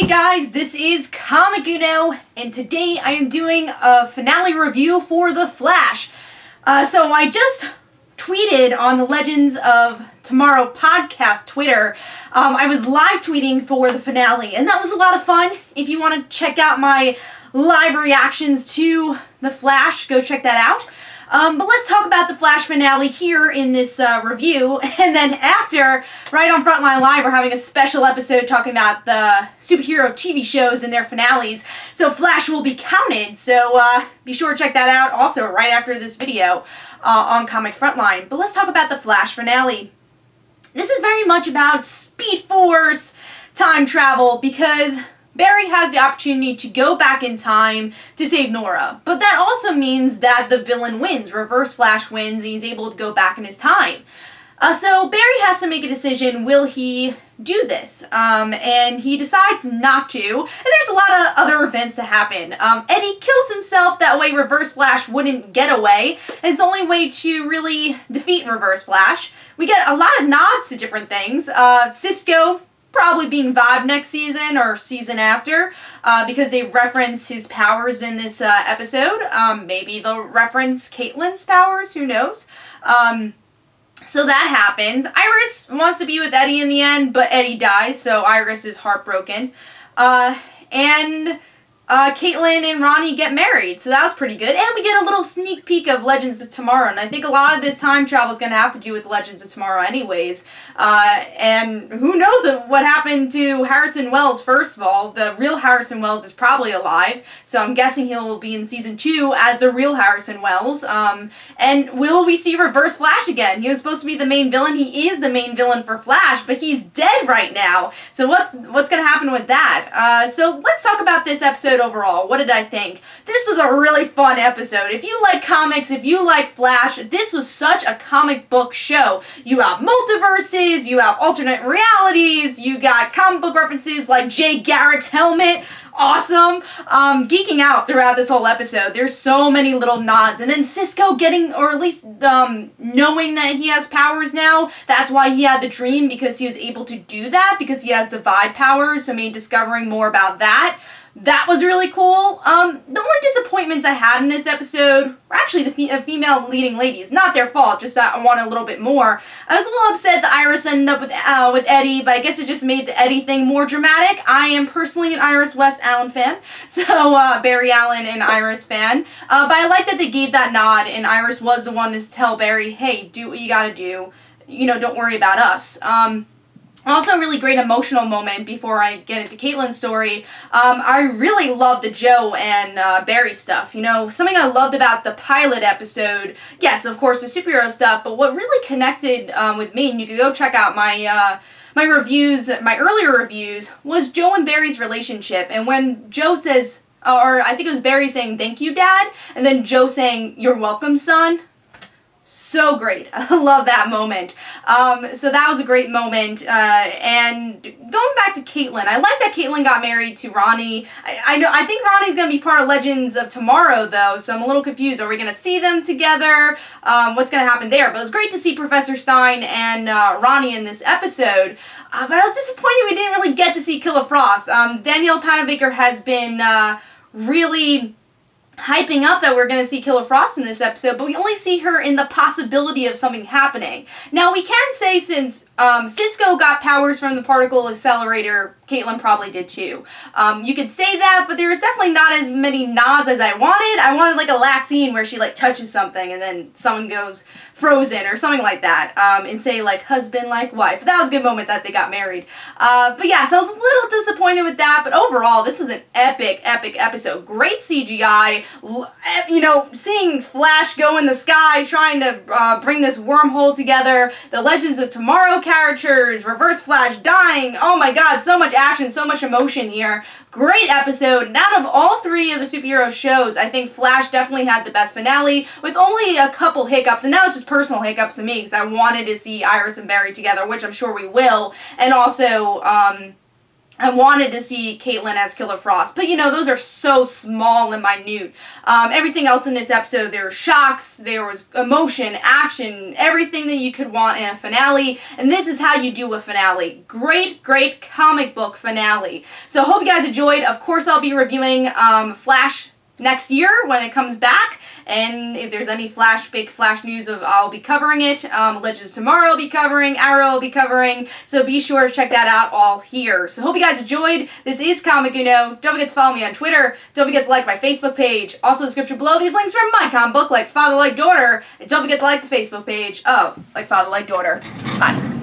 guys, this is Comic Uno, and today I am doing a finale review for The Flash. So I just tweeted on the Legends of Tomorrow podcast Twitter. I was live tweeting for the finale, and that was a lot of fun. If you want to check out my live reactions to The Flash, go check that out. But let's talk about the Flash finale here in this review, and then after, right on Frontline Live, we're having a special episode talking about the superhero TV shows and their finales, so Flash will be counted, so be sure to check that out also right after this video on Comic Frontline. But let's talk about the Flash finale. This is very much about Speed Force time travel, because Barry has the opportunity to go back in time to save Nora, but that also means that the villain wins. Reverse Flash wins, and he's able to go back in his time. So Barry has to make a decision. Will he do this? And he decides not to, and there's a lot of other events to happen. Eddie kills himself, that way Reverse Flash wouldn't get away, and it's the only way to really defeat Reverse Flash. We get a lot of nods to different things. Cisco probably being Vibe next season or season after, because they reference his powers in this episode. Maybe they'll reference Caitlyn's powers, who knows? So that happens. Iris wants to be with Eddie in the end, but Eddie dies, so Iris is heartbroken. And Caitlyn and Ronnie get married, so that was pretty good. And we get a little sneak peek of Legends of Tomorrow, and I think a lot of this time travel is going to have to do with Legends of Tomorrow anyways. And who knows what happened to Harrison Wells, first of all. The real Harrison Wells is probably alive, so I'm guessing he'll be in Season 2 as the real Harrison Wells. And will we see Reverse Flash again? He was supposed to be the main villain. He is the main villain for Flash, but he's dead right now. So what's going to happen with that? So let's talk about this episode overall. What did I think? This was a really fun episode. If you like comics, if you like Flash, this was such a comic book show. You have multiverses, you have alternate realities, you got comic book references like Jay Garrick's helmet. Awesome. Geeking out throughout this whole episode. There's so many little nods. And then Cisco getting, or at least knowing that he has powers now. That's why he had the dream, because he was able to do that, because he has the Vibe powers. So maybe discovering more about that. That was really cool. The only disappointments I had in this episode were actually the female leading ladies. Not their fault, just that I wanted a little bit more. I was a little upset that Iris ended up with Eddie, but I guess it just made the Eddie thing more dramatic. I am personally an Iris West Allen fan, so Barry Allen and Iris fan. But I like that they gave that nod, and Iris was the one to tell Barry, hey, do what you gotta do. You know, don't worry about us. Also, a really great emotional moment before I get into Caitlyn's story. I really loved the Joe and Barry stuff. You know, something I loved about the pilot episode, yes, of course, the superhero stuff, but what really connected with me, and you can go check out my my reviews, my earlier reviews, was Joe and Barry's relationship. And when Joe says, or I think it was Barry saying, "Thank you, Dad," and then Joe saying, "You're welcome, son." So great. I love that moment. So that was a great moment. And going back to Caitlyn, I like that Caitlyn got married to Ronnie. I think Ronnie's going to be part of Legends of Tomorrow, though, so I'm a little confused. Are we going to see them together? What's going to happen there? But it was great to see Professor Stein and Ronnie in this episode. But I was disappointed we didn't really get to see Killer Frost. Danielle Panabaker has been really hyping up that we're going to see Killer Frost in this episode, but we only see her in the possibility of something happening. Now, we can say, since Cisco got powers from the particle accelerator, Caitlyn probably did too. You could say that, but there's definitely not as many nods as I wanted. I wanted like a last scene where she like touches something and then someone goes frozen or something like that, and say like husband like wife. But that was a good moment that they got married. But yeah, so I was a little disappointed with that, but overall this was an epic episode. Great CGI. You know, seeing Flash go in the sky trying to bring this wormhole together, the Legends of Tomorrow characters, Reverse Flash dying, oh my god, so much action, so much emotion here. Great episode. And out of all three of the superhero shows, I think Flash definitely had the best finale, with only a couple hiccups, and that was just personal hiccups to me, because I wanted to see Iris and Barry together, which I'm sure we will, and also I wanted to see Caitlyn as Killer Frost, but you know, those are so small and minute. Everything else in this episode, there were shocks, there was emotion, action, everything that you could want in a finale, and this is how you do a finale. Great, great comic book finale. So hope you guys enjoyed. Of course, I'll be reviewing Flash next year when it comes back, and if there's any big Flash news, I'll be covering it. Legends Tomorrow I'll be covering, Arrow I'll be covering, so be sure to check that out all here. So hope you guys enjoyed. This is Comic Uno. Don't forget to follow me on Twitter. Don't forget to like my Facebook page. Also, in the description below, there's links from my comic book, Like Father Like Daughter, and don't forget to like the Facebook page of Like Father Like Daughter. Bye.